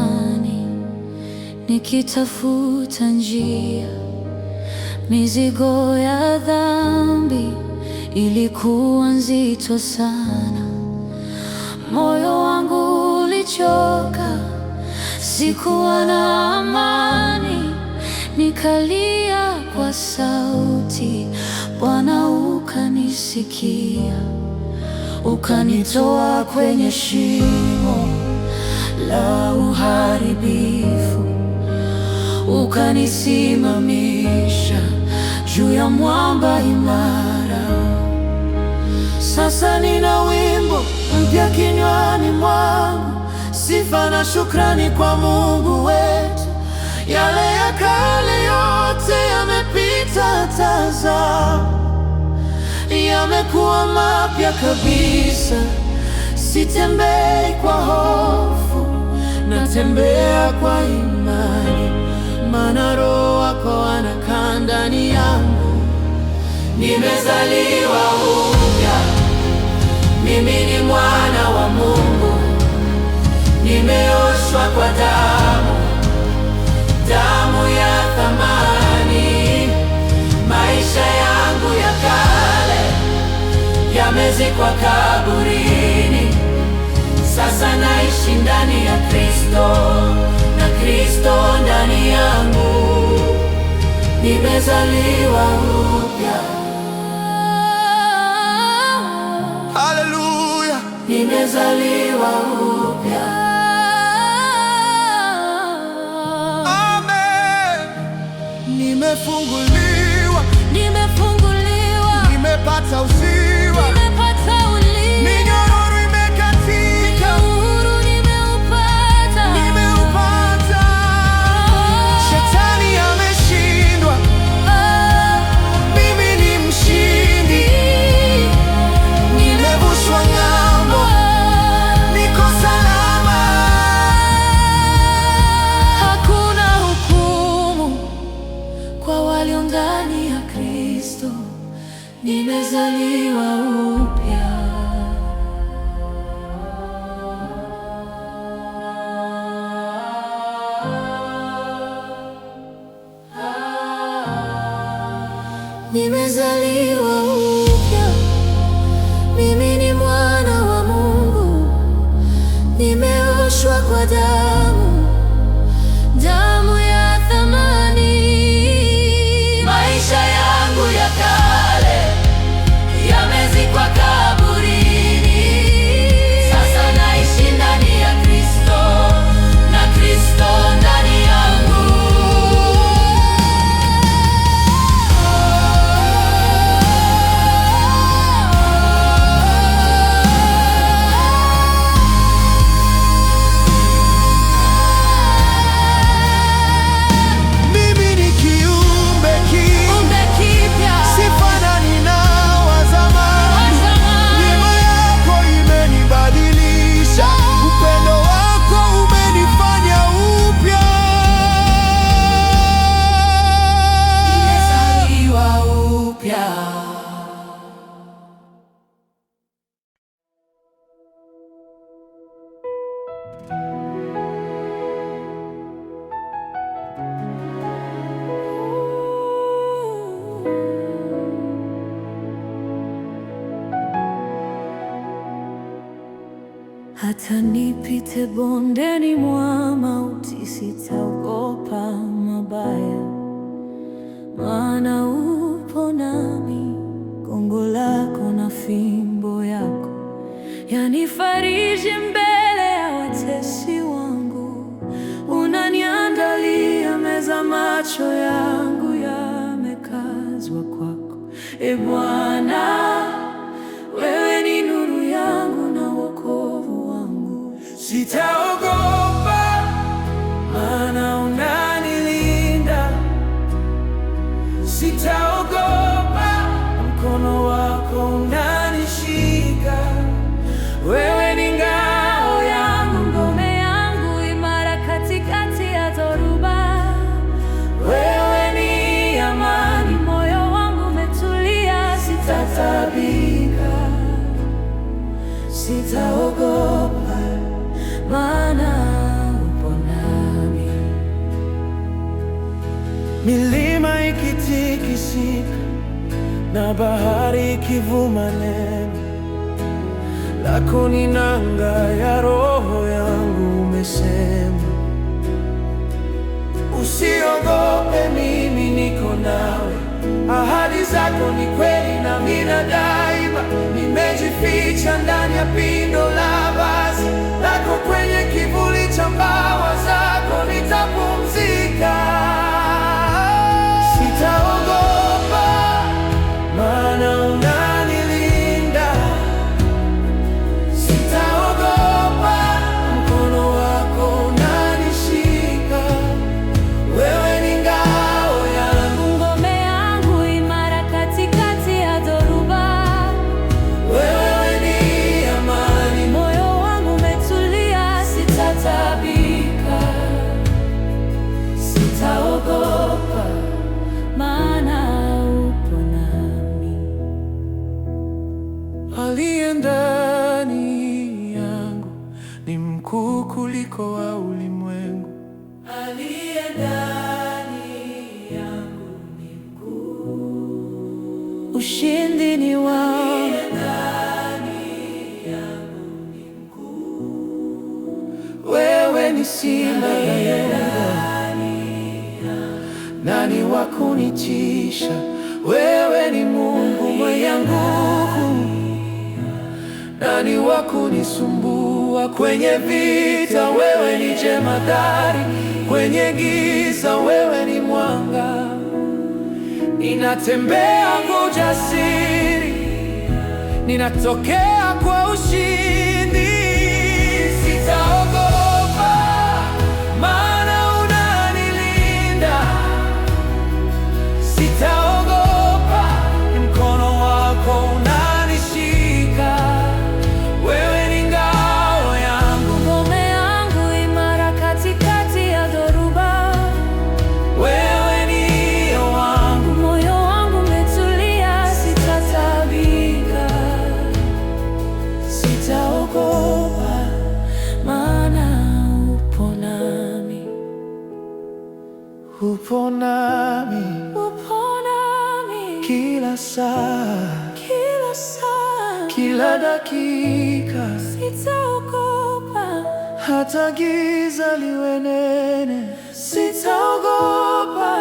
zamani, nikitafuta njia. Mizigo ya dhambi ilikuwa nzito sana, moyo wangu ulichoka, sikuwa na amani. Nikalia kwa sauti, Bwana ukanisikia, ukanitoa kwenye shimo la uharibifu, ukanisimamisha juu ya mwamba imara. Sasa nina wimbo mpya kinywani mwangu, sifa na shukrani kwa Mungu wetu. Yale ya kale yote yamepita, tazama, yamekuwa mapya kabisa. Sitembei kwa hofu, natembea kwa imani, maana Roho wako anakaa ndani yangu. Nimezaliwa upya, mimi ni mwana wa Mungu. Nimeoshwa kwa damu ya thamani. Maisha yangu ya kale yamezikwa kaburini, sasa naishi ndani ya Kristo, na Kristo ndani yangu. Nimezaliwa upya. Haleluya, nimezaliwa upya. Amen. Nimefunguliwa, nimepata uzima, minyororo imekatika, uhuru nimeupata. Shetani ameshindwa, mimi ni mshindi. Nimevushwa ng'ambo, niko salama. Hakuna hukumu kwa walio ndani ya Kristo. Nimezaliwa upya. Nimezaliwa upya. Mimi ni mwana wa Mungu. Nimeoshwa kwa damu ya thamani. Maisha yangu ya kale yamezikwa kaburini, sasa naishi ndani ya Kristo, na Kristo ndani yangu. Mimi ni kiumbe kipya, sifanani na wa zamani. Neema yako imenibadilisha, upendo wako umenifanya upya. Nimezaliwa upya. Hata nipite bondeni mwa mauti, sitaogopa mabaya, maana upo nami. Gongo lako na fimbo yako yanifariji mbele ya watesi wangu. Unaniandalia meza, macho yangu yamekazwa kwako. E Bwana, wewe ni nuru yangu na wokovu wangu. Sitaogopa, maana unanilinda. Sitaogopa, mkono wako unanishika. Wewe ni ngao yangu, ngome yangu imara katikati ya dhoruba. Wewe ni amani, moyo wangu umetulia. Sitatabika, sitaogopa, milima ikitikisika na bahari ikivuma neno lako ni nanga ya roho yangu. Umesema usiogope, mimi niko nawe. Ahadi zako ni kweli na mina daima. Nimejificha ndani ya pindo la vazi lako, kwenye kivuli cha mbawa zako nitapumzika. Sitaogopa, maana unanilinda. Sitaogopa, mkono wako unanishika. Wewe ni ngao yangu, ngome yangu imara katikati ya dhoruba. wewe ni amani. Moyo wangu umetulia, sitatabika. Sitaogopa, maana upo nami. Aliye ndani yangu ni mkuu kuliko wa ulimwengu. Aliye ndani yangu ni mkuu. Ushindi ni wangu. Aliye ndani yangu ni mkuu. Wewe ni simba na Yuda, nani wa kunitisha? Wewe ni Mungu mwenye nguvu, nani wa kunisumbua? Kwenye vita wewe ni jemadari, kwenye giza wewe ni mwanga. Ninatembea kwa ujasiri, ninatokea kwa ushindi. Sitaogopa, maana unanilinda. Sitaogopa, mkono wako unanishika. Wewe ni ngao yangu, ngome yangu imara katikati ya dhoruba. wewe ni wangu. Moyo wangu umetulia, sitatabika. Sitaogopa, maana upo nami. Upo nami Upo nami kila saa, kila saa. kila dakika, Sitaogopa, hata giza liwe nene. Sitaogopa,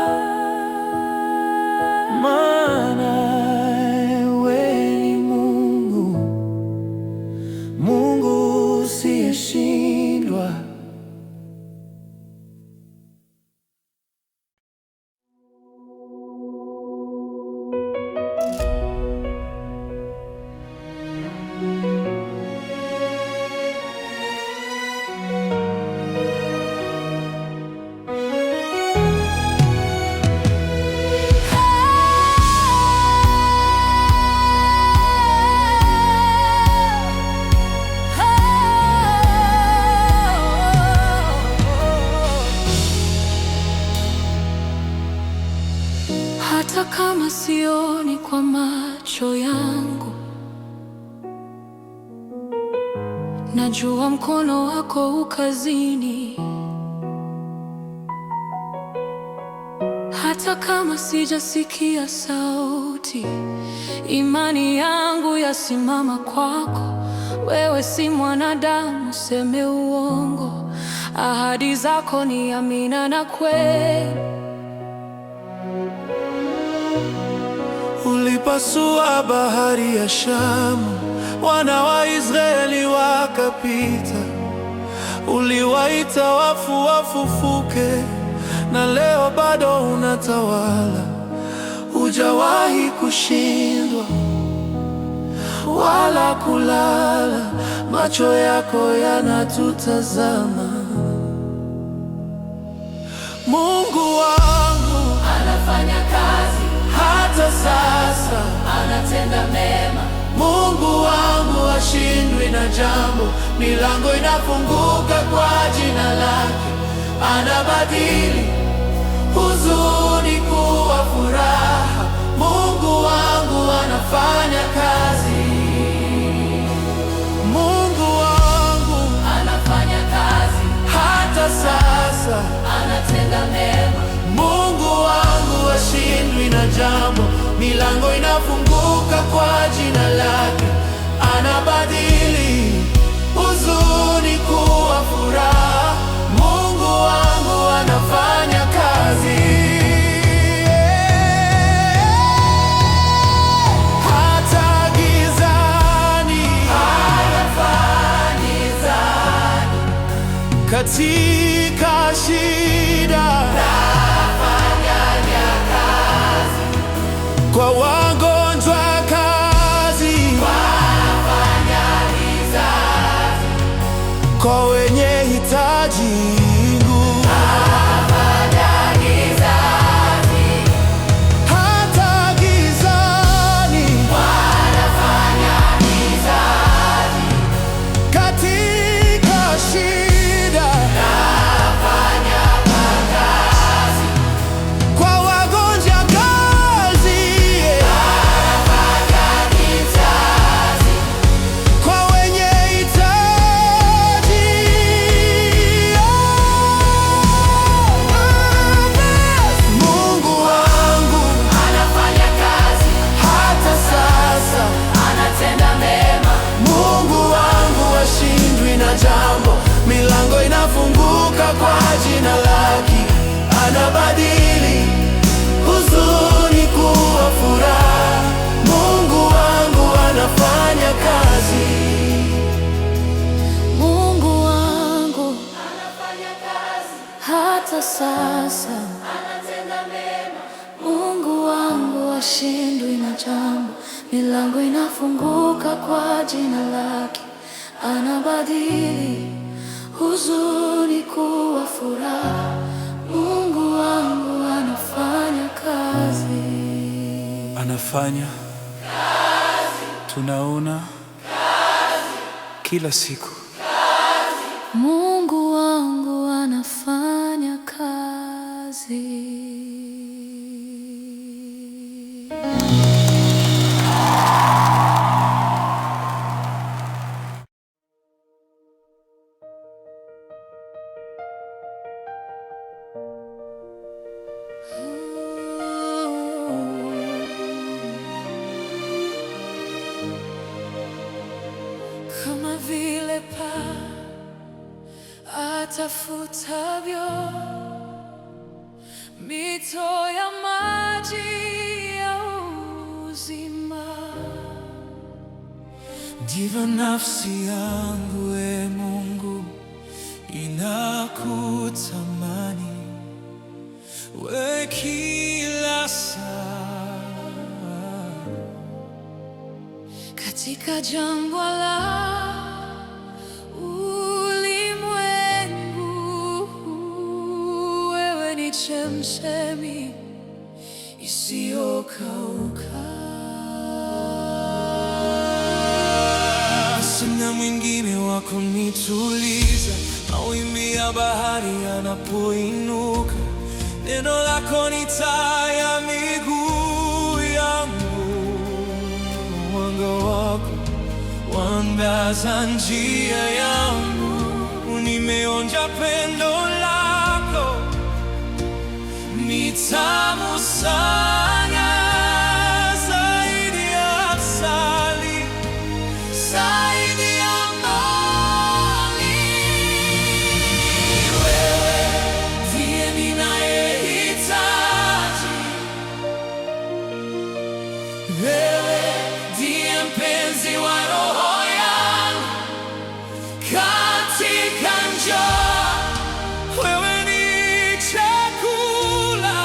maana wewe ni Mungu, Mungu usiyeshindwa. hata kama sioni kwa macho yangu, najua mkono wako ukazini. Hata kama sijasikia sauti, imani yangu yasimama kwako. Wewe si mwanadamu useme uongo, ahadi zako ni amina na kweli. Ulipasua bahari ya Shamu, wana wa Israeli wakapita. Uliwaita wafu wafufuke, na leo bado unatawala. Hujawahi kushindwa wala kulala, macho yako yanatutazama. Mungu wangu Anafanya kazi hata sasa, anatenda mema. Mungu wangu hashindwi na jambo. Milango inafunguka kwa jina lake. Anabadili huzuni kuwa furaha. Mungu wangu anafanya kazi. Mungu wangu Anafanya kazi hata sasa, anatenda mema. Mungu wangu hashindwi na jambo. Milango inafunguka kwa jina lake. Anabadili huzuni kuwa furaha. Mungu wangu anafanya kazi. Hata gizani, katika shida, nafanya kazi. Kwa wagonjwa kazi, nafanya vizazi. Kwa wenye hitaji nguvu, nafanya vizazi. Hata gizani, wanafanya vizazi. Katika shida, nafanya kazi. Kwa wagonjwa kazi, nafanya vizazi. Kwa wenye hitaji, Mungu wangu anafanya kazi. Hata sasa anatenda mema. Mungu wangu hashindwi na jambo. Milango inafunguka kwa jina lake. Anabadili huzuni kuwa furaha. Mungu wangu anafanya kazi. Mungu wangu anafanya kazi. Hata sasa anatenda mema. Mungu wangu hashindwi na jambo. Milango inafunguka kwa jina lake. Anabadili huzuni kuwa furaha. Mungu wangu anafanya kazi. Anafanya kazi. Tunaona kazi kila siku. Mungu wangu anafanya kazi. Kama vile paa atafutavyo mito ya maji ya uzima, Ndivyo nafsi yangu, e Mungu, inakutamani we kila saa. katika jangwa la ulimwengu. Wewe ni chemchemi isiyokauka. Sina mwingine wa kunituliza mawimbi ya bahari yanapoinuka. Neno lako ni taa ya miguu yangu, mwanga wako waangaza njia yangu. Nimeonja pendo lako, ni tamu sana, zaidi ya asali, zaidi ya mali. Wewe ndiye ninayehitaji, wewe ndiye mpenzi wa roho yangu. Katika njaa, wewe ni chakula.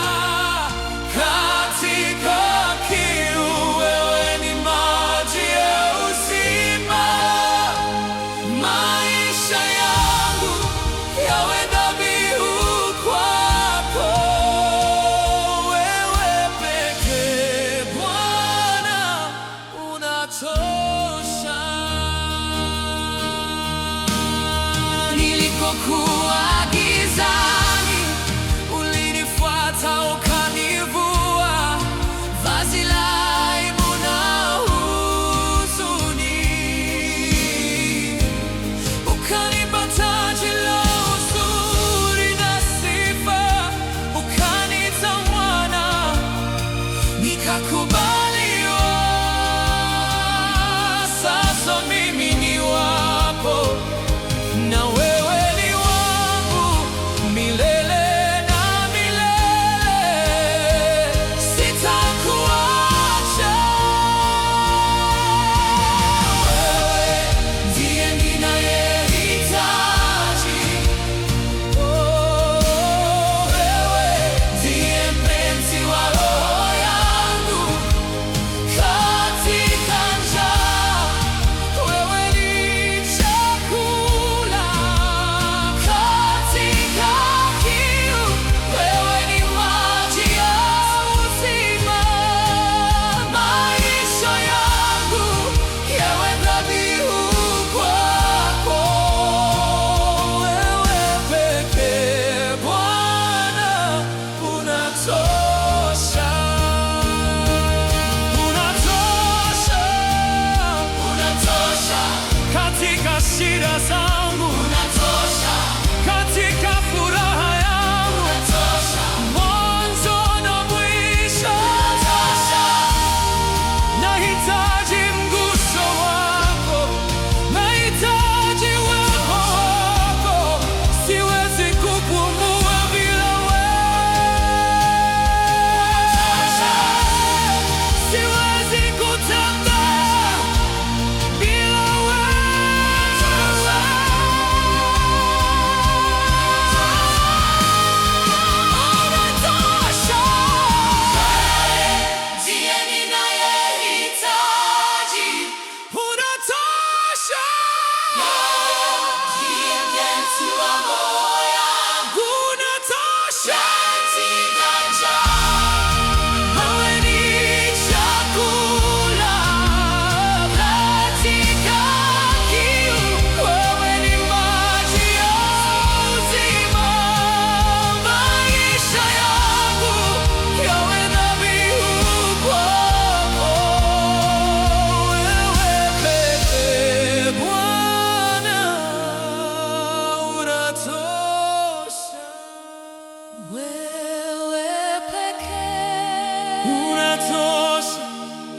Wewe pekee unatosha,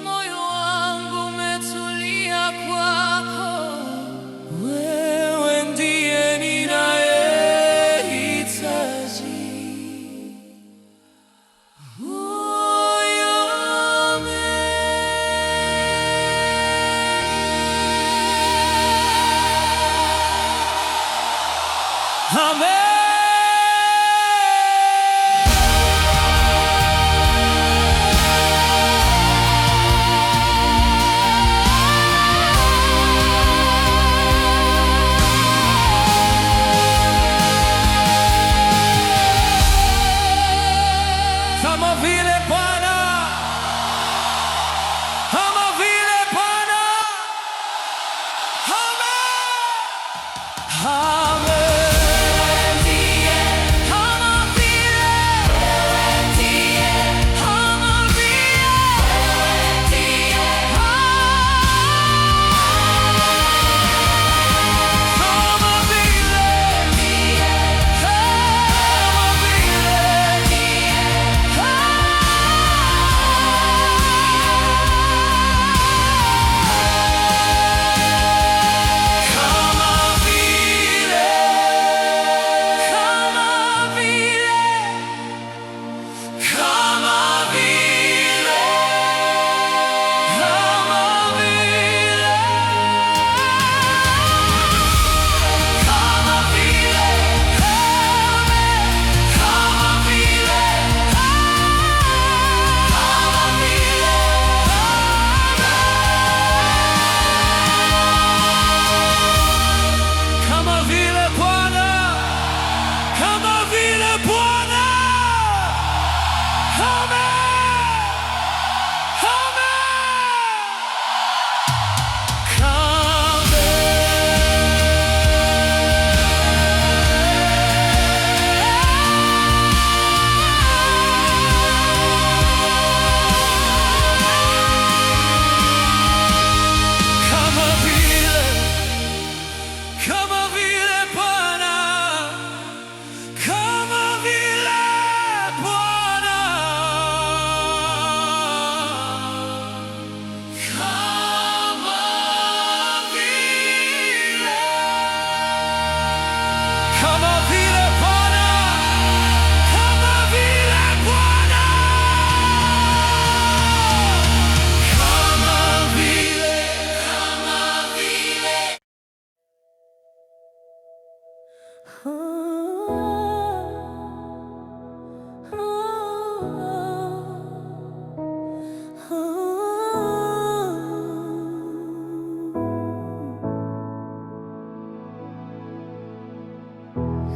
moyo wangu umetulia kwako. wewe ndiye ninayehitaji. Amen. Kama vile Bwana, kama vile Bwana. Amen. Amen.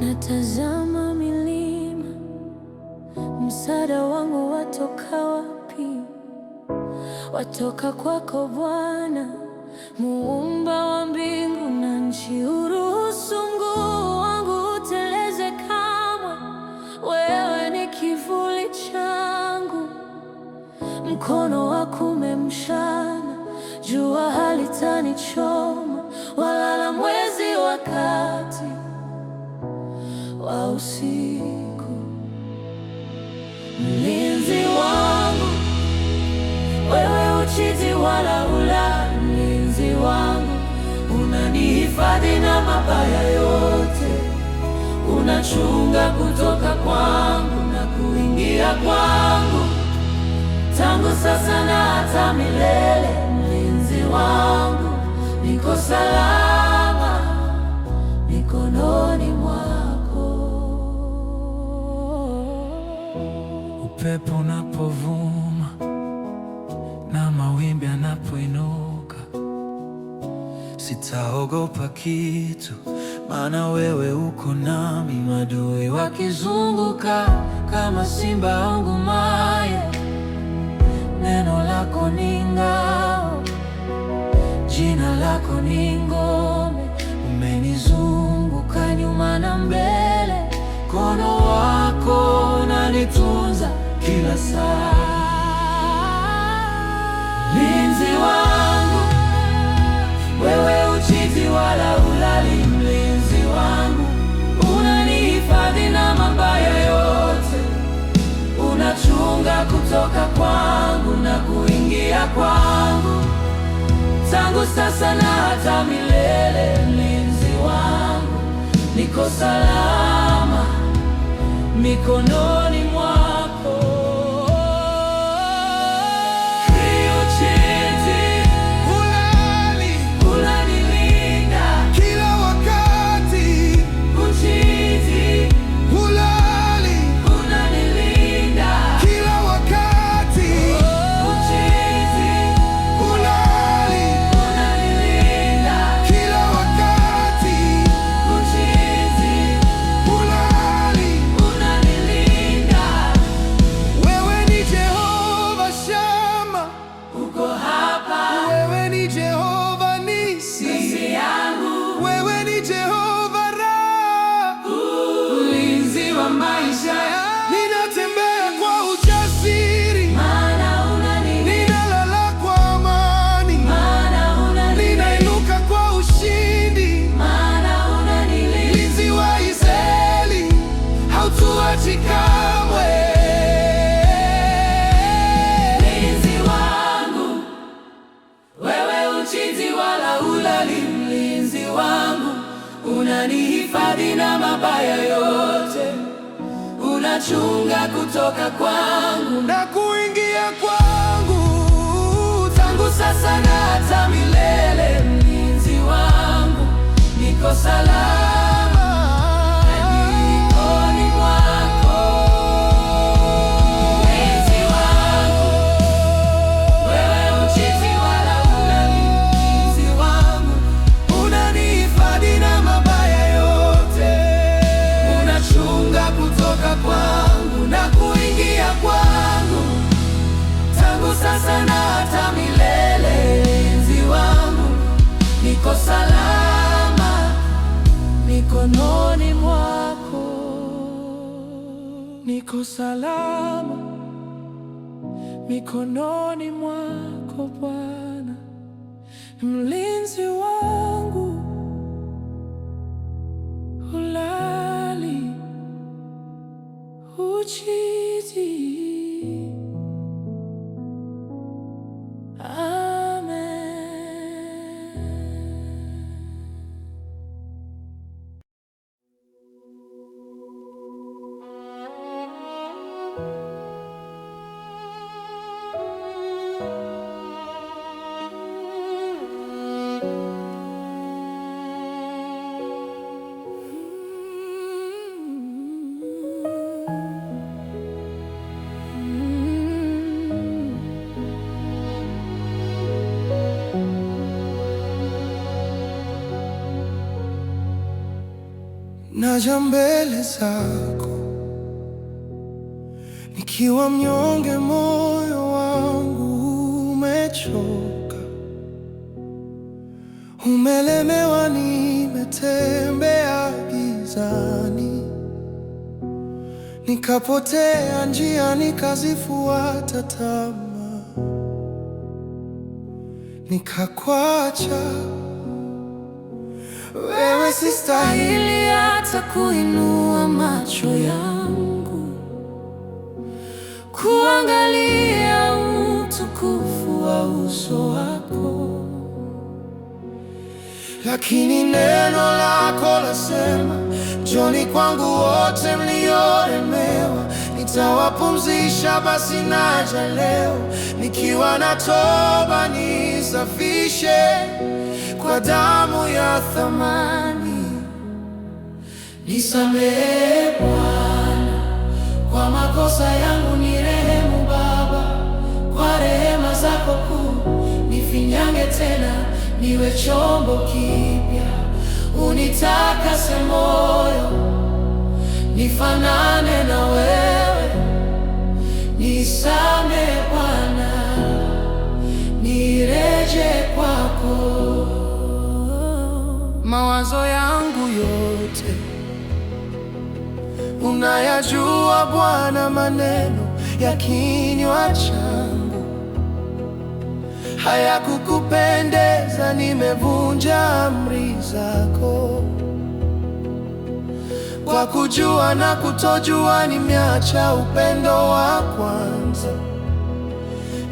Natazama milima, msaada wangu watoka wapi? Watoka kwako Bwana, muumba wa mbingu na nchi. Uruhusu mguu wangu uteleze kamwe, wewe ni kivuli changu. Mkono wako umemshana, jua halitanichoma, wala mwezi wakati wa usiku. Mlinzi wangu, wewe uchiti wala hulali. Mlinzi wangu, unanihifadhi na mabaya yote. Unachunga kutoka kwangu na kuingia kwangu, tangu sasa na hata milele. Mlinzi wangu, niko salama mikononi mwako. Upepo unapovuma na mawimbi yanapoinuka, sitaogopa kitu, maana wewe uko nami. Maadui wakizunguka kama simba wangurumaye, neno lako ni ngao, jina lako ni ngome. Umenizunguka nyuma na mbele, mkono wako unanitunza kila saa. Mlinzi wangu, wewe uchiti wala hulali. Mlinzi wangu, unanihifadhi na mabaya yote. tangu sasa na hata milele. Mlinzi wangu, niko salama mikononi mwako. Ninatembea kwa ujasiri, maana unanilinda. Ninalala kwa amani, maana unanilinda. Ninainuka kwa ushindi, maana unanilinda. Mlinzi wa Israeli, hautuachi kamwe. Mlinzi wangu, wewe uchizi wala hulali. Mlinzi wangu, unanihifadhi na mabaya yote. Unachunga kutoka kwangu na kuingia kwangu, tangu sasa na hata milele. Mlinzi wangu, niko salama mikononi mwako. Mlinzi wangu, wewe uchizi wala hulali. Mlinzi wangu, unanihifadhi na mabaya yote. Unachunga kutoka kwangu na kuingia kwangu, tangu sasa na hata milele. Mlinzi wangu, niko salama mikononi mwako. Niko salama mikononi mwako Bwana, mlinzi wangu, hulali uchizi. Amen. Naja mbele zako nikiwa mnyonge, moyo wangu umechoka, umelemewa, nimetembea gizani, nikapotea njia, nikazifuata tamaa, nikakwacha wewe. Sistahili hata kuinua macho yangu kuangalia utukufu wa uso wako, lakini neno lako lasema, njoni kwangu wote mliolemewa, nitawapumzisha. Basi naja leo nikiwa na toba, nisafishe kwa damu ya thamani. Nisamehe Bwana kwa makosa yangu, nirehemu Baba kwa rehema zako kuu. Nifinyange tena niwe chombo kipya, unitakase moyo, nifanane na wewe. Nisamehe Bwana, nireje kwako. Mawazo yangu yote unayajua Bwana, maneno ya kinywa changu hayakukupendeza, nimevunja amri zako. Kwa kujua na kutojua, nimeacha upendo wa kwanza.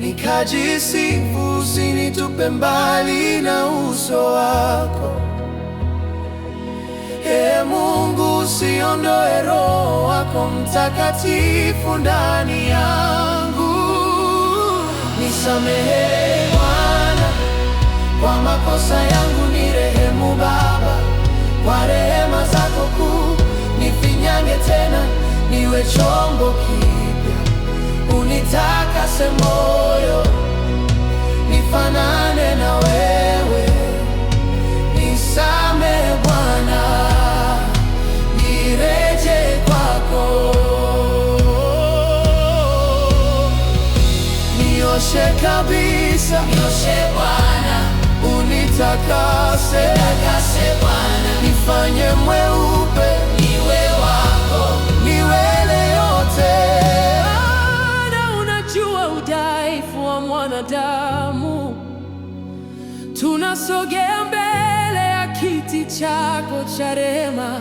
nikajisifu. Usinitupe mbali na uso wako. Ee Mungu, usiondoe Roho wako Mtakatifu ndani yangu. Nisamehe Bwana kwa makosa yangu, nirehemu Baba kwa rehema zako kuu. Nifinyange tena niwe chombo kipya, unitakase moyo nifanane na wewe. Nisamehe Bwana, nireje kwako. Nioshe kabisa, Nioshe Bwana, unitakase, takase Bwana, nifanye mweupe, niwe wako. niwele yote. Bwana, unajua udhaifu wa mwanadamu. Tunasogea mbele ya kiti chako cha rehema.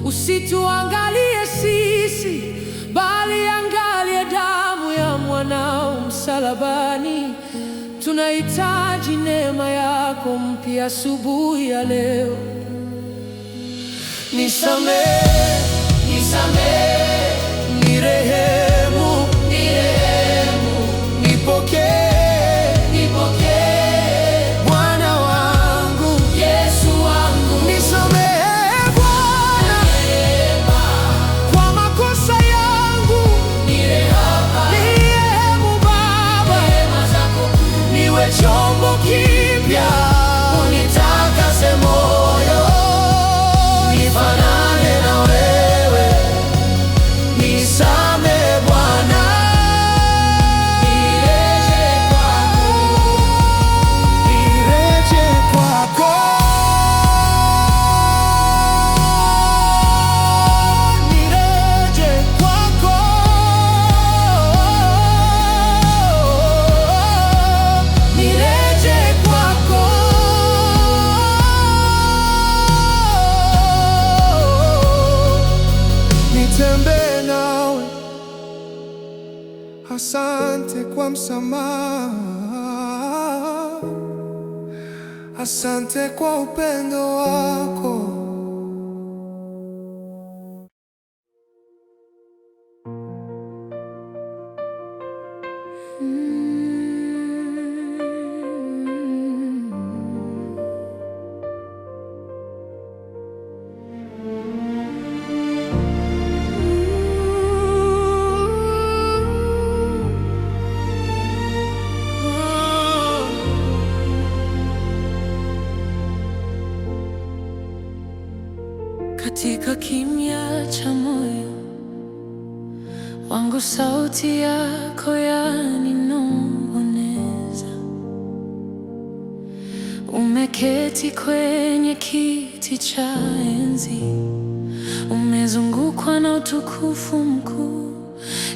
Usituangalie sisi, bali angalie damu ya mwanao msalabani. Tunahitaji neema yako mpya asubuhi ya leo. Nisamehe, Nisamehe, nirehemu, nirehemu, nipokee nipokee Bwana wangu. Yesu wangu. Nisamehe Bwana kwa makosa yangu, nirehemu Baba, niwe chombo kipya, unitakase moyo nifanane na wewe. Nisamehe Bwana, nireje kwako, nireje kwako, nireje kwako. Nitembee nawe, asante kwa msamaha, asante kwa upendo wako. Katika kimya cha moyo wangu, sauti yako yaninong'oneza. Umeketi kwenye kiti cha enzi, umezungukwa na utukufu mkuu.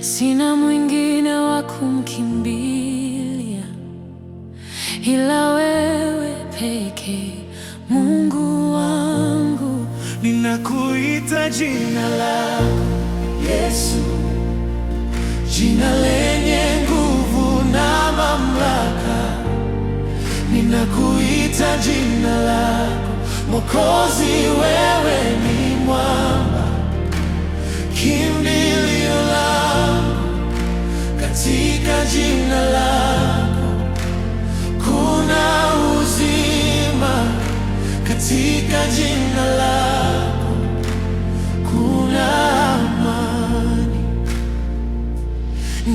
Sina mwingine wa kumkimbilia ila wewe pekee, Mungu wangu. Ninakuita jina lako Yesu, jina lenye nguvu na mamlaka. Ninakuita jina lako Mwokozi, wewe ni mwamba, kimbilio langu. Katika jina lako kuna uzima, katika jina lako kuna amani.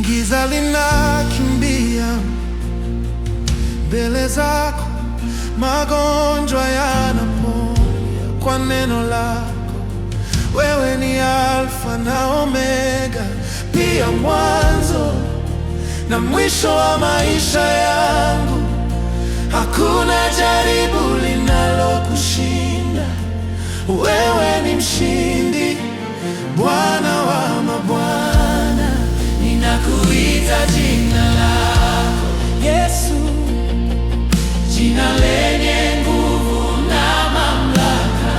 Giza linakimbia mbele zako, magonjwa yanaponya kwa neno lako. Wewe ni Alfa na Omega, pia mwanzo na mwisho wa maisha yangu. Hakuna jaribu linalokushinda, wewe ni mshindi, Bwana wa mabwana. Ninakuita jina lako Yesu, jina lenye nguvu na mamlaka.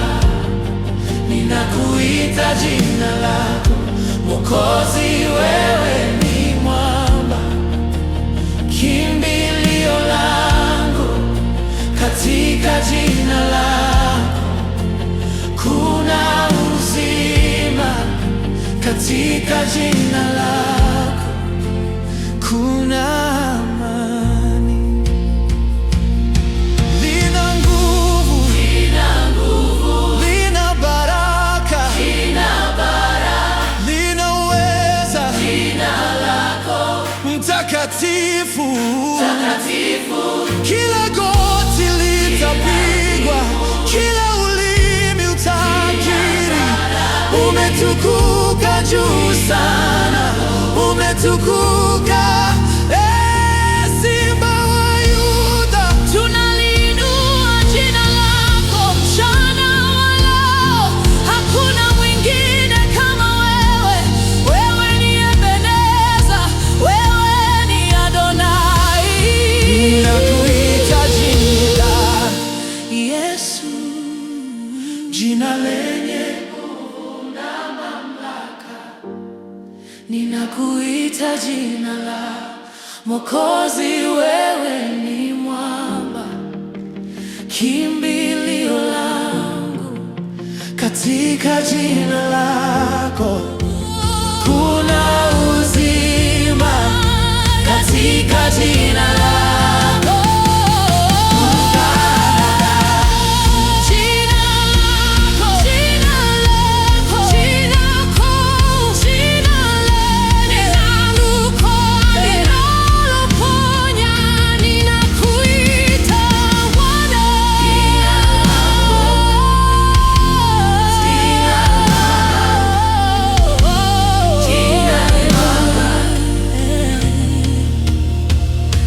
Ninakuita jina lako Mwokozi, wewe ni mwamba, katika jina lako kuna uzima, katika jina lako kuna amani. Lina nguvu, lina baraka, lina uweza, mtakatifu. Kila goti litapigwa, kila ulimi utakiri, umetukuka juu sana, umetukuka. Simba wa Yuda, tunaliinua jina lako mchana wa leo. Hakuna mwingine kama wewe. Wewe ni Ebeneza, wewe ni Adonai. ninakuita jina Yesu, jina lenye nguvu na mamlaka. Ninakuita jina la Mwokozi, wewe ni mwamba, kimbilio langu. Katika jina lako kuna uzima, katika jina lako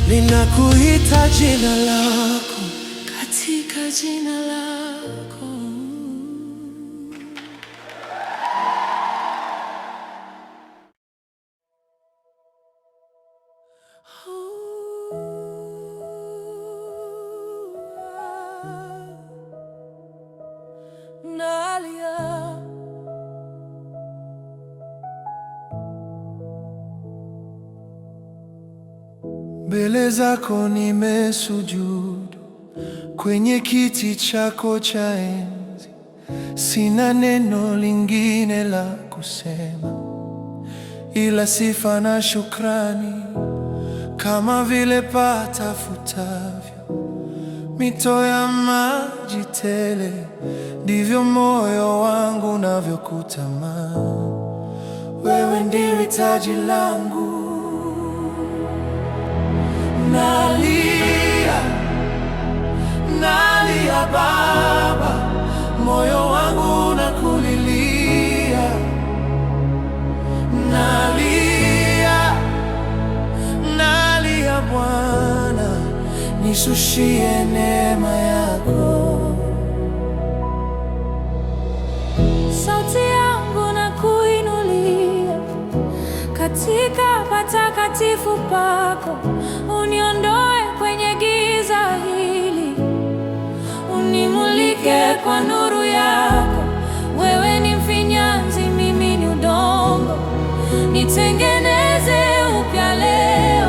ninakuita jina lako, katika jina lako. Nalia Mbele zako nimesujudu, kwenye kiti chako cha enzi. Sina neno lingine la kusema ila sifa na shukrani. Kama vile patafutavyo mito ya maji tele, ndivyo moyo wangu unavyokutamani. Wewe ndiwe taji langu. Nalia, nalia Baba, moyo wangu unakulilia. Nalia, nalia Bwana, nishushie neema yako. sauti yangu na kuinulia katika patakatifu pako. Uniondoe kwenye giza hili, unimulike kwa nuru yako. Wewe ni mfinyanzi, mimi ni udongo. Nitengeneze upya leo,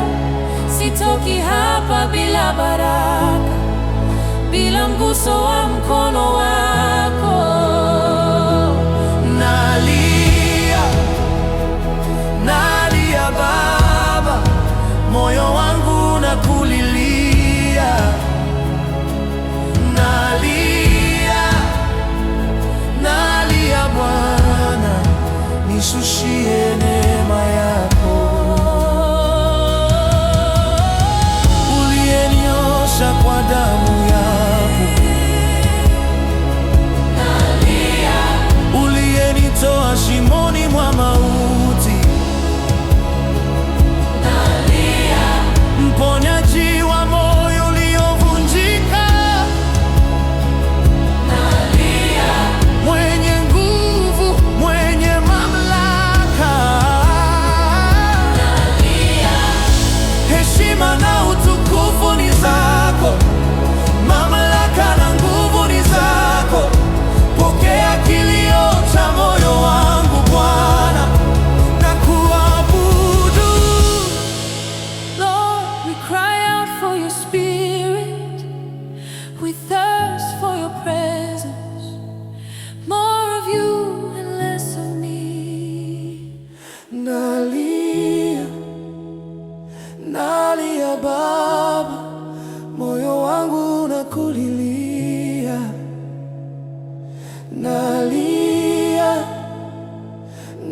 sitoki hapa bila baraka, bila mguso wa mkono wako. Nalia, nalia Baba, moyo wangu unakulilia. Nalia, nalia Bwana, nishushie neema yako. Uliyeniosha kwa damu yako, uliyenitoa shimoni mwa mauti, mponyaji wa moyo uliovunjika, mwenye nguvu, mwenye mamlaka.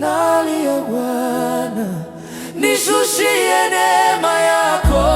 nalia Bwana, nishushie neema yako.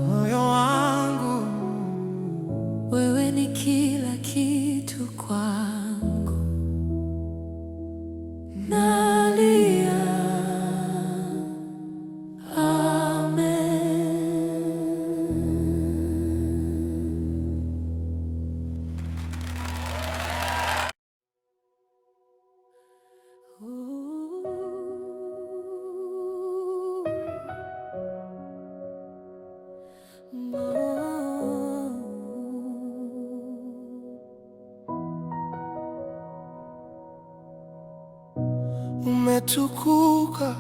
Moyo wangu, wewe ni kila kitu kwangu. Nalia, amen. umetukuka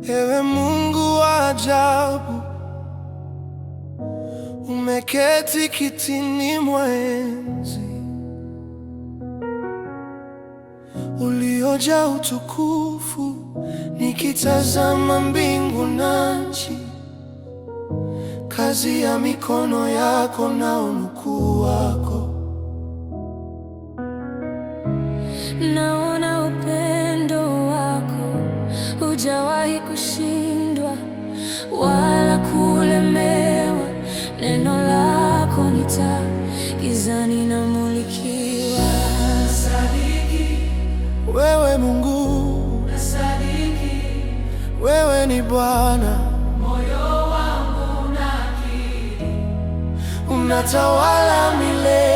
ewe Mungu wa ajabu, umeketi kitini mwa enzi, uliojaa utukufu. Nikitazama mbingu na nchi, kazi ya mikono yako na unukuu wako. Naona upendo wako hujawahi kushindwa wala kulemewa. Neno lako ni taa, gizani namulikiwa. Nasadiki wewe Mungu, nasadiki wewe ni Bwana. Moyo wangu unakiri, unatawala milele.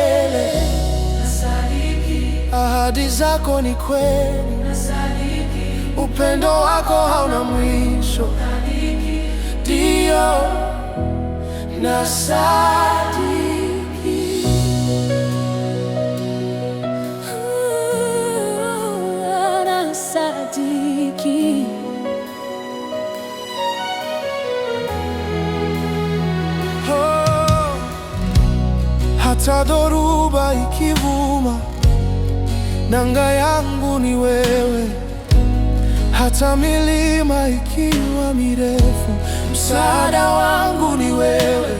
Ahadi zako ni kweli, nasadiki upendo wako hauna mwisho. Ndio, nasadiki. Nasadiki. Oh, hata dhoruba ikivuma, nanga yangu ni wewe. Hata milima ikiwa mirefu, msaada wangu ni wewe.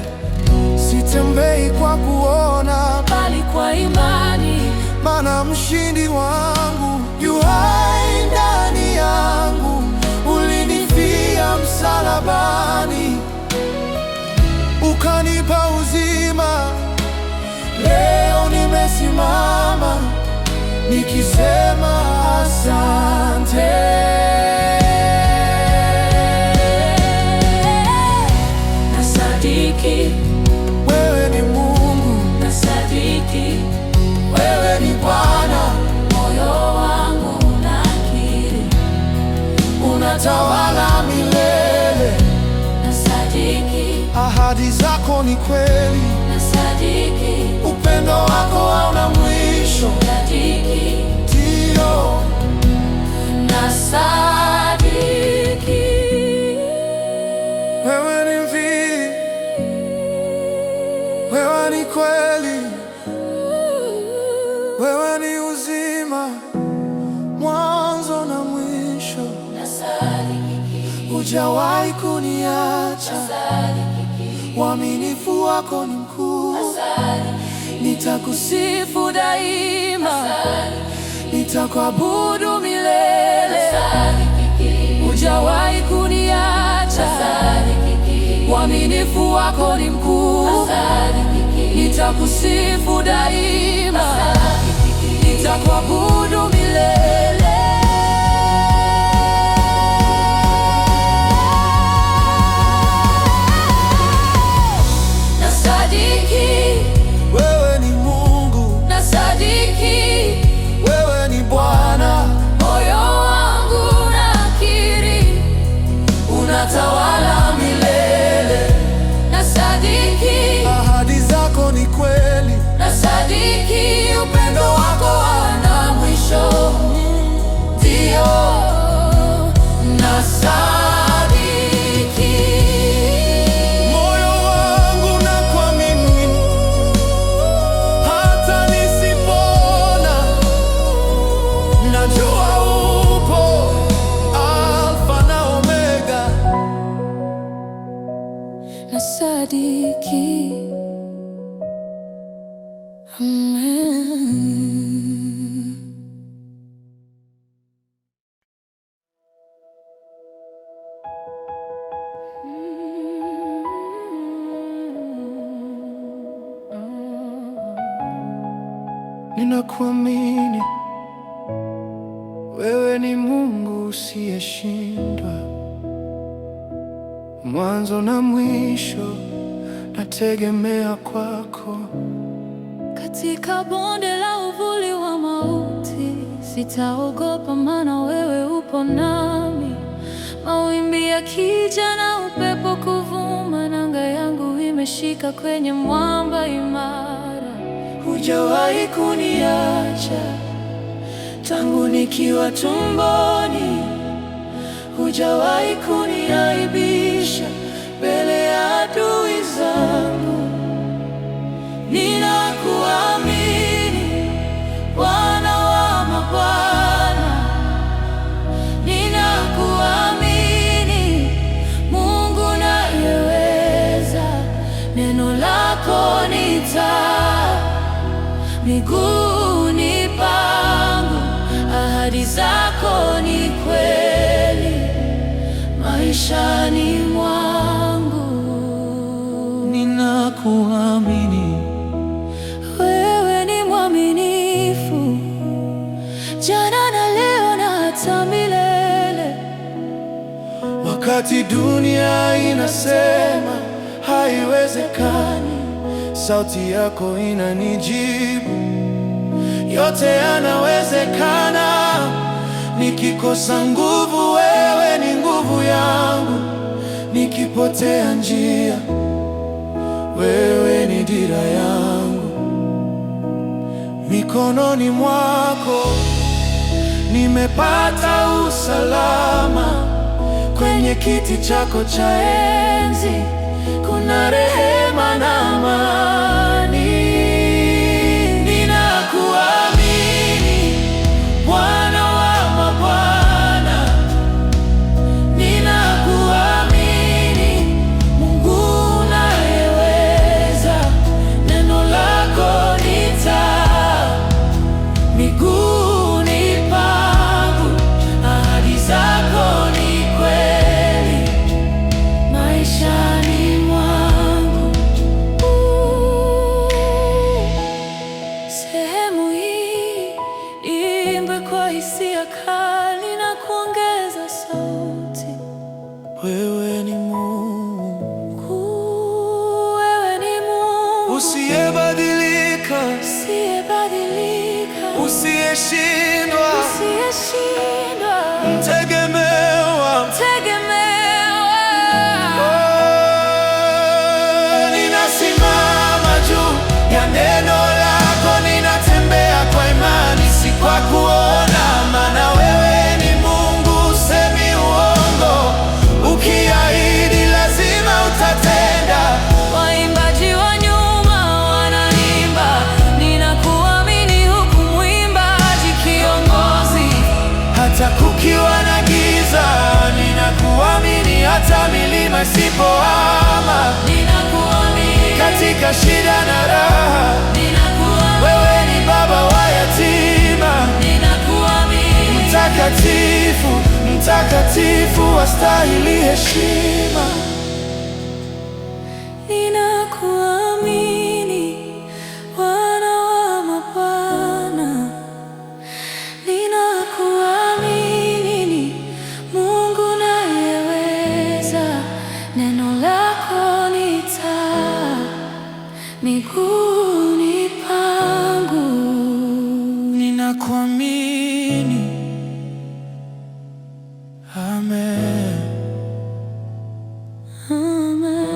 Sitembei kwa kuona, bali kwa imani, maana mshindi wangu yu hai ndani yangu. Ulinifia msalabani, ukanipa uzima. Leo nimesimama nikisema asante. nasadiki Wewe ni Mungu, nasadiki wewe ni Bwana. moyo wangu unakiri, Unatawala milele. nasadiki Ahadi zako ni kweli, nasadiki upendo wako hauna mwisho. nasadiki Ndio, nasadiki. wewe ni mvili, wewe ni kweli, wewe ni uzima, mwanzo na mwisho. Hujawahi kuniacha, uaminifu wako ni mkuu. Nitakusifu daima, nitakuabudu milele. Hujawahi kuniacha, uaminifu wako ni mkuu. Nitakusifu daima, nitakuabudu milele. Nasadiki Wewe ni Mungu, nasadiki wewe ni Bwana. moyo wangu nakiri, Unatawala milele. nasadiki rafiki. Amen. Ninakuamini, wewe ni Mungu usiyeshindwa, mwanzo na mwisho nategemea kwako. Katika bonde la uvuli wa mauti sitaogopa, maana wewe upo nami. Mawimbi yakija na upepo kuvuma, nanga yangu imeshika kwenye mwamba imara. Hujawahi kuniacha tangu nikiwa tumboni, hujawahi kuniaibisha mbele ya adui zangu. Ninakuamini, Bwana wa mabwana, ninakuamini, Mungu unayeweza. Neno lako ni taa miguuni pangu, ahadi zako ni kweli maishani mwangu. Ninakuamini, wewe ni mwaminifu, jana na leo na hata milele. Wakati dunia inasema haiwezekani, sauti yako inanijibu, yote yanawezekana. Nikikosa nguvu, wewe ni nguvu yangu. Nikipotea njia, wewe ni dira yangu. Mikononi mwako nimepata usalama, kwenye kiti chako cha enzi kuna rehema na amani. Ninakuamini, Bwana wa mabwana, ninakuamini, Mungu unayeweza. Neno lako ni taa miguuni pangu, ahadi zako ni kweli maishani mwangu. Sehemu hii iimbe kwa hisia kali na kuongeza sauti. Wewe ni Mungu, Wewe ni Mungu usiyebadilika, usiyebadilika, usiyeshindwa, usiyeshindwa, mtegemewa. Ninasimama juu ya neno lako, ninatembea kwa imani, si kwa kuona, maana wewe ni Mungu, usemi uongo. Ukiahidi lazima utatenda. Waimbaji wa nyuma wanaimba, ninakuamini, huku mwimbaji kiongozi. Hata kukiwa na giza, ninakuamini, hata milima isipohama. Ninakuamini, Katika shida na raha, ninakuamini, wewe ni baba wa yatima. ninakuamini, Mtakatifu, mtakatifu, wastahili heshima. ninakuamini, Bwana wa mabwana, ninakuamini, Mungu unayeweza. Neno lako ni taa miguuni pangu. Ninakuamini, amen. Amen.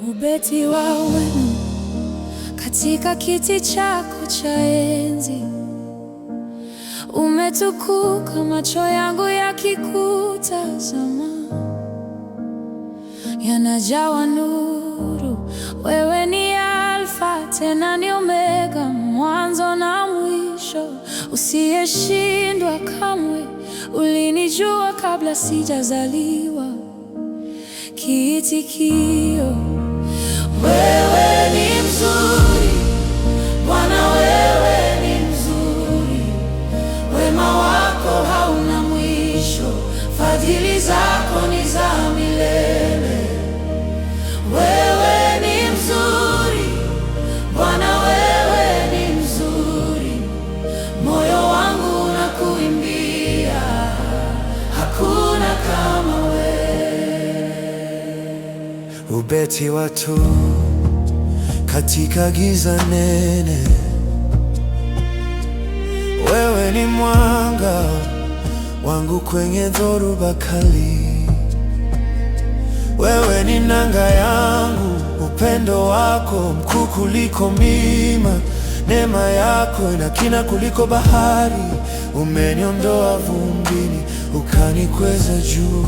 ubeti wa wenu katika kiti chako cha enzi. Umetukuka, macho yangu yakikutazama yanajawa nuru. Wewe ni Alfa tena ni Omega, mwanzo na mwisho, usiyeshindwa kamwe. Ulinijua kabla sijazaliwa. Kiitikio: wewe ni mzuri Bwana, wewe ni mzuri. Wema wako hauna mwisho, fadhili zako ni za milele. Wewe ni mzuri Bwana, wewe ni mzuri. Moyo wangu unakuimbia, hakuna kama wewe. Ubeti watu katika giza nene, wewe ni mwanga wangu kwenye dhoruba kali. Wewe ni nanga yangu, upendo wako mkuu kuliko milima. Neema yako ina kina kuliko bahari. Umeniondoa vumbini, ukanikweza juu.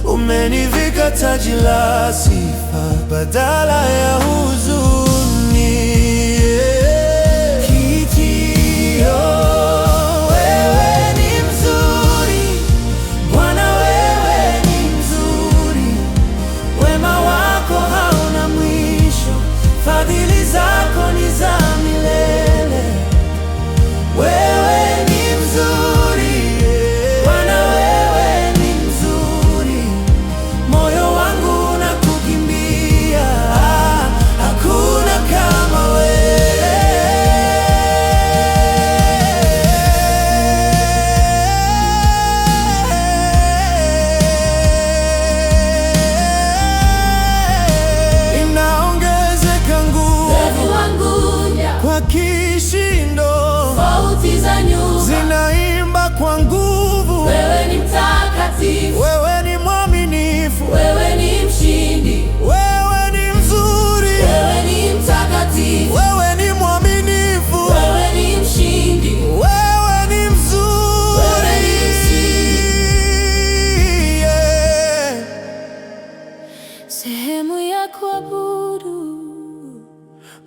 Umenivika taji la sifa badala ya huzuni. Kiitikio: wewe ni mzuri Bwana, wewe ni mzuri. Wema wako hauna mwisho, fadhili zako ni za milele. Wewe ni mzuri Bwana, wewe ni mzuri. Moyo wangu unakukimbia, hakuna kama wewe. Inaongezeka nguvu kwa kishindo, Sauti za nyuma zinaimba kwa nguvu. wewe ni mtakatifu, Wewe ni mwaminifu, wewe ni mshindi, wewe ni mzuri, wewe ni mtakatifu, wewe ni mwaminifu, wewe ni mshindi, wewe ni mzuri. wewe ni Yeah. sehemu ya kuabudu.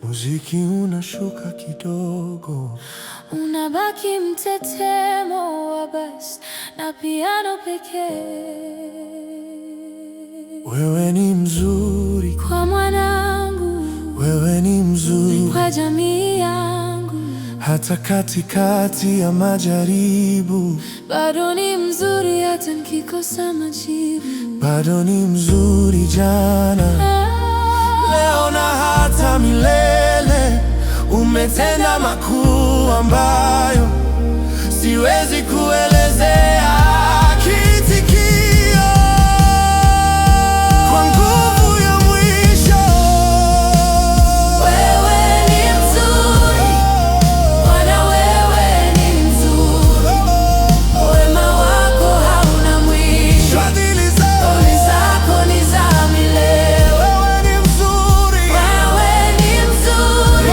Muziki unashuka kidogo, Unabaki mtetemo wa bass na piano pekee. wewe ni mzuri, Kwa mwanangu, wewe ni mzuri. kwa jamii yangu, Hata katikati ya majaribu, bado ni mzuri hata nikikosa majibu. bado ni mzuri jana, leo na hata milele. Umetenda makuu ambayo siwezi kuelezea. Kiitikio: kwa nguvu ya mwisho, Wewe ni mzuri Bwana, wewe ni mzuri. Wema wako hauna mwisho, fadhili fadhili zako ni za milele. wewe ni mzuri. Wewe ni mzuri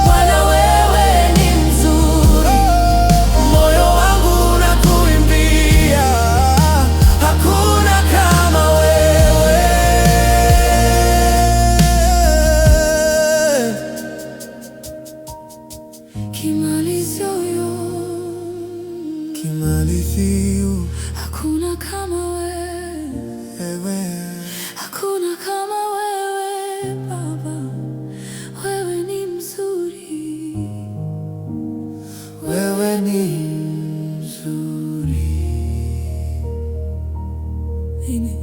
Bwana, wewe ni mzuri. Moyo wangu unakuimbia, hakuna kama wewe. Kimalizio, Kimalizio, hakuna kama wewe, hakuna kama wewe Baba. Wewe ni mzuri, wewe ni mzuri. Amen.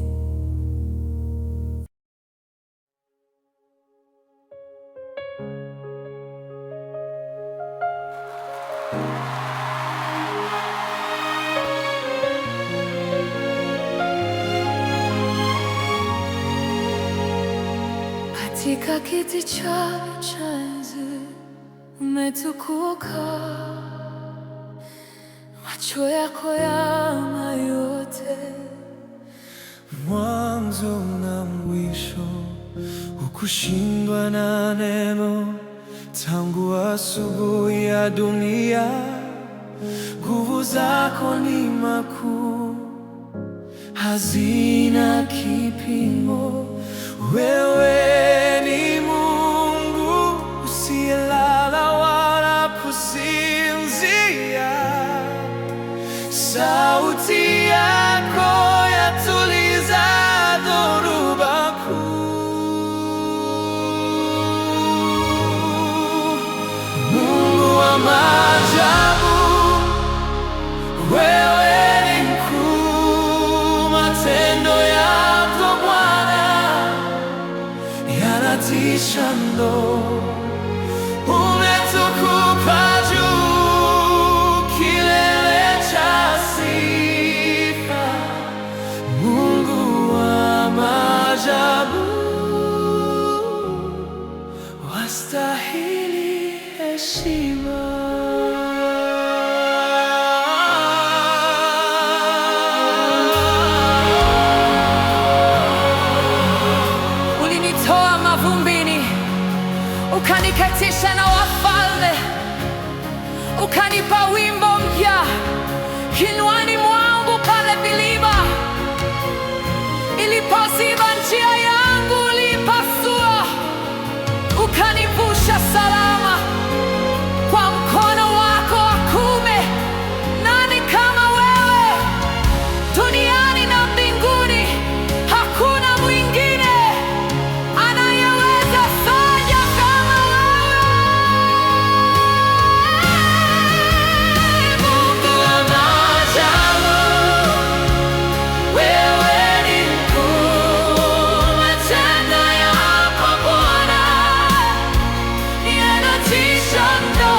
Katika kiti chako cha enzi umetukuka, macho yako yana yote. Mwanzo na mwisho, Sikushindwa na neno tangu asubuhi ya dunia. Nguvu zako ni makuu, hazina kipimo. Wewe ni Mungu usiyelala wala kusinzia. Sauti yako yatuliza dhoruba kuu. Mungu wa maajabu, wewe ni mkuu. Matendo yako Bwana yanatisha mno. Umetukuka juu, kilele cha sifa. Mungu wa maajabu, wastahili heshima. Ulinitoa mavumbini, ukaniketisha na wafalme, ukanipa wimbo mpya kinywani mwangu. Pale milima ilipoziba njia yangu, ulipasua, ukanivusha salama kwa mkono wako wa kuume. Nani kama wewe duniani na mbinguni? Hakuna mwingine anayeweza fanya kama wewe. Mungu wa maajabu, wewe ni mkuu. Matendo yako Bwana yanatisha mno.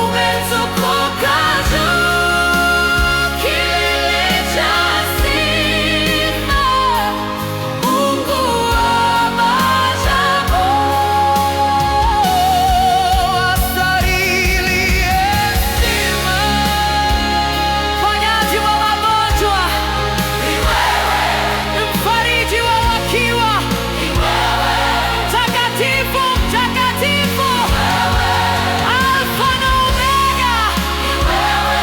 Umetukuka juu, kilele cha sifa. Mungu wa maajabu, wastahili heshima. Mponyaji wa magonjwa ni wewe, mfariji wa wakiwa ni wewe, mtakatifu, mtakatifu, Alfa na Omega ni wewe.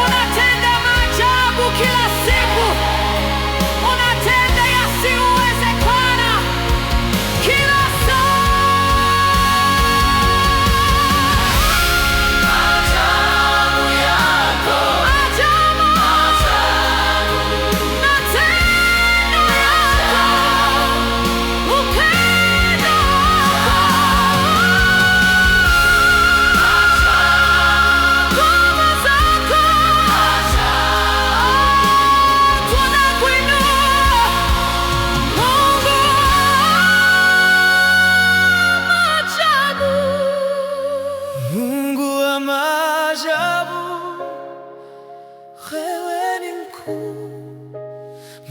Unatenda maajabu kila siku, unatenda yasiyowezekana kila saa. Maajabu yako, maajabu, matendo yako, upendo wako, nguvu zako, tunakuinua Mungu wa maajabu. Mungu wa maajabu, wewe ni mkuu.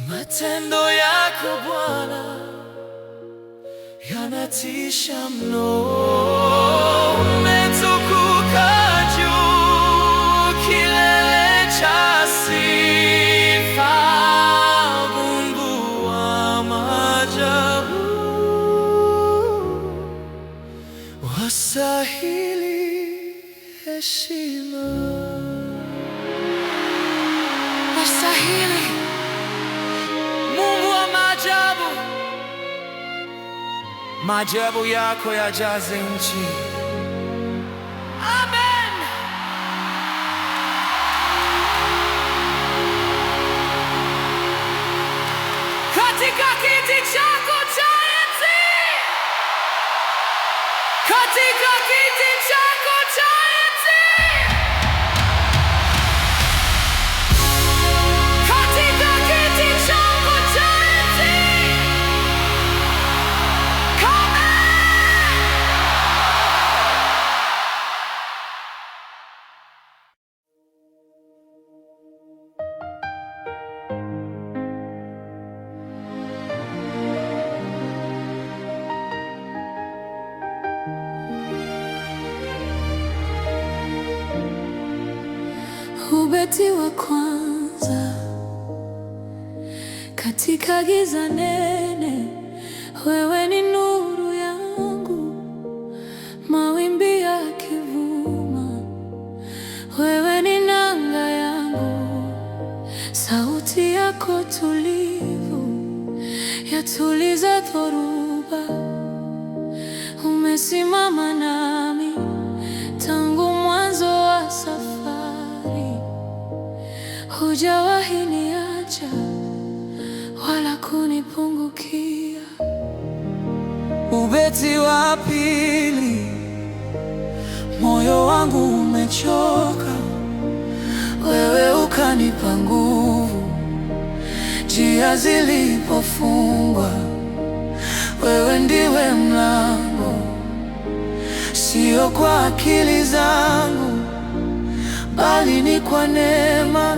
Matendo yako Bwana yanatisha mno. Umetukuka juu, kilele cha sifa. Mungu wa maajabu, wastahili heshima. Wastahili. Mungu wa maajabu, maajabu yako yajaze nchi. Amen. Katika kiti chako cha enzi, katika kiti chako cha enzi, katika kiti chako cha enzi. Ubeti wa kwanza katika giza nene, wewe tulivu yatuliza dhoruba. Umesimama nami tangu mwanzo wa safari, hujawahi niacha wala kunipungukia. Ubeti wa pili, moyo wangu umechoka, wewe ukanipa nguvu. Njia zilipofungwa, wewe ndiwe mlango. Sio kwa akili zangu, bali ni kwa neema.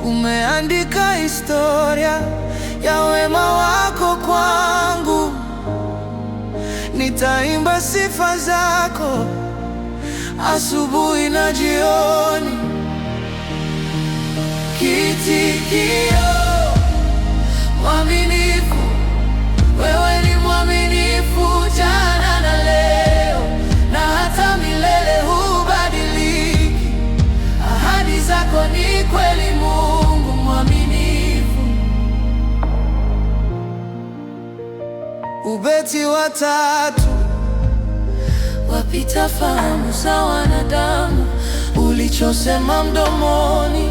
Umeandika historia ya wema wako kwangu. Nitaimba sifa zako asubuhi na jioni. Kiitikio: mwaminifu, wewe ni mwaminifu jana na leo, na hata milele hubadiliki. Ahadi zako ni kweli, Mungu mwaminifu. Ubeti wa tatu, wapita fahamu za wanadamu. Ulichosema mdomoni,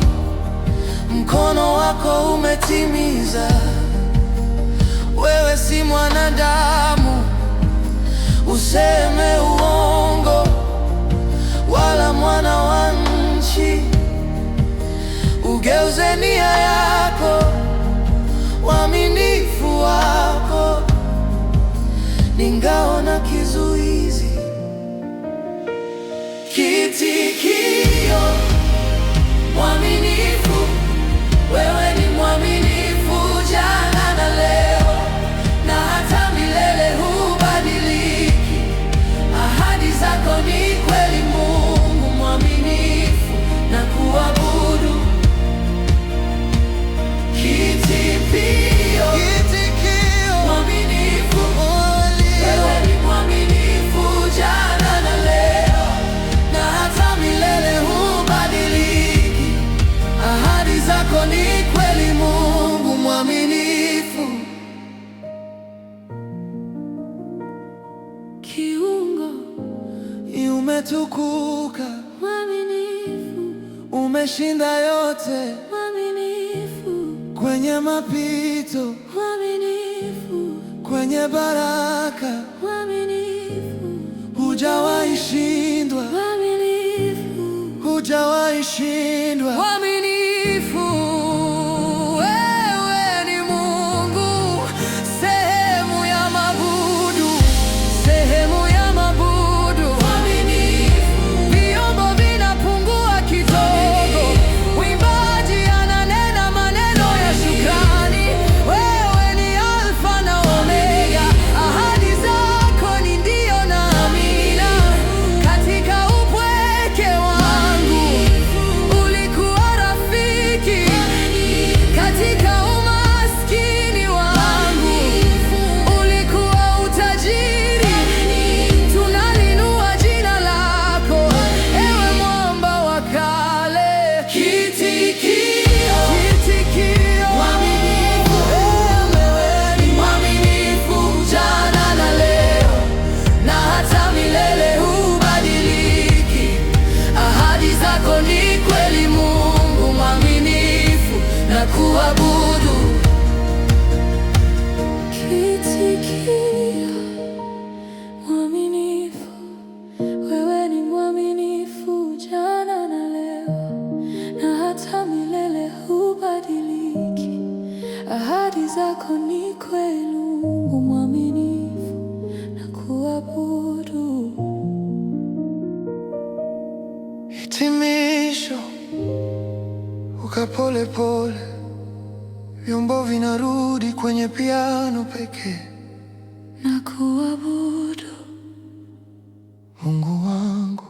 mkono wako umetimiza. Wewe si mwanadamu useme uongo, wala mwana wa nchi ugeuze nia yako. Uaminifu wako ni ngao na kizuizi. Kiitikio: mwaminifu, wewe ni mwaminifu jana na leo, na hata milele hubadiliki. Ahadi zako ni kweli, Mungu mwaminifu, na kuabudu. Kiitikio: mwaminifu, wewe ni mwaminifu jana na leo, na hata milele hubadiliki. Ahadi zako ni kweli, Mungu mwaminifu. Kiungo: umetukuka, mwaminifu, umeshinda yote, mwaminifu, kwenye mapito, mwaminifu, kwenye baraka, mwaminifu, hujawahi shindwa, mwaminifu, hujawahi shindwa. mwaminifu. Wewe ni Mungu, sehemu ya mabudu, sehemu ya mabudu. Vyombo vinapungua kidogo, mwimbaji ananena maneno ya shukrani. Wewe ni Alfa na Omega, ahadi zako ni ndio na amina. Katika upweke wangu ulikuwa rafiki, katika umaskini wangu ulikuwa utajiri. Tunalinua jina lako, ewe mwamba wa kale. Kiitikio: mwaminifu, wewe ni mwaminifu jana na leo, na hata milele hubadiliki. Ahadi zako ni kweli, Mungu mwaminifu, na kuabudu. Kiitikio: mwaminifu, wewe ni mwaminifu jana na leo, na hata milele hubadiliki. Ahadi zako ni kweli, Mungu mwaminifu, na kuabudu. hitimisho: ukapole pole, vyombo vinarudi kwenye piano pekee. Na kuabudu. Mungu wangu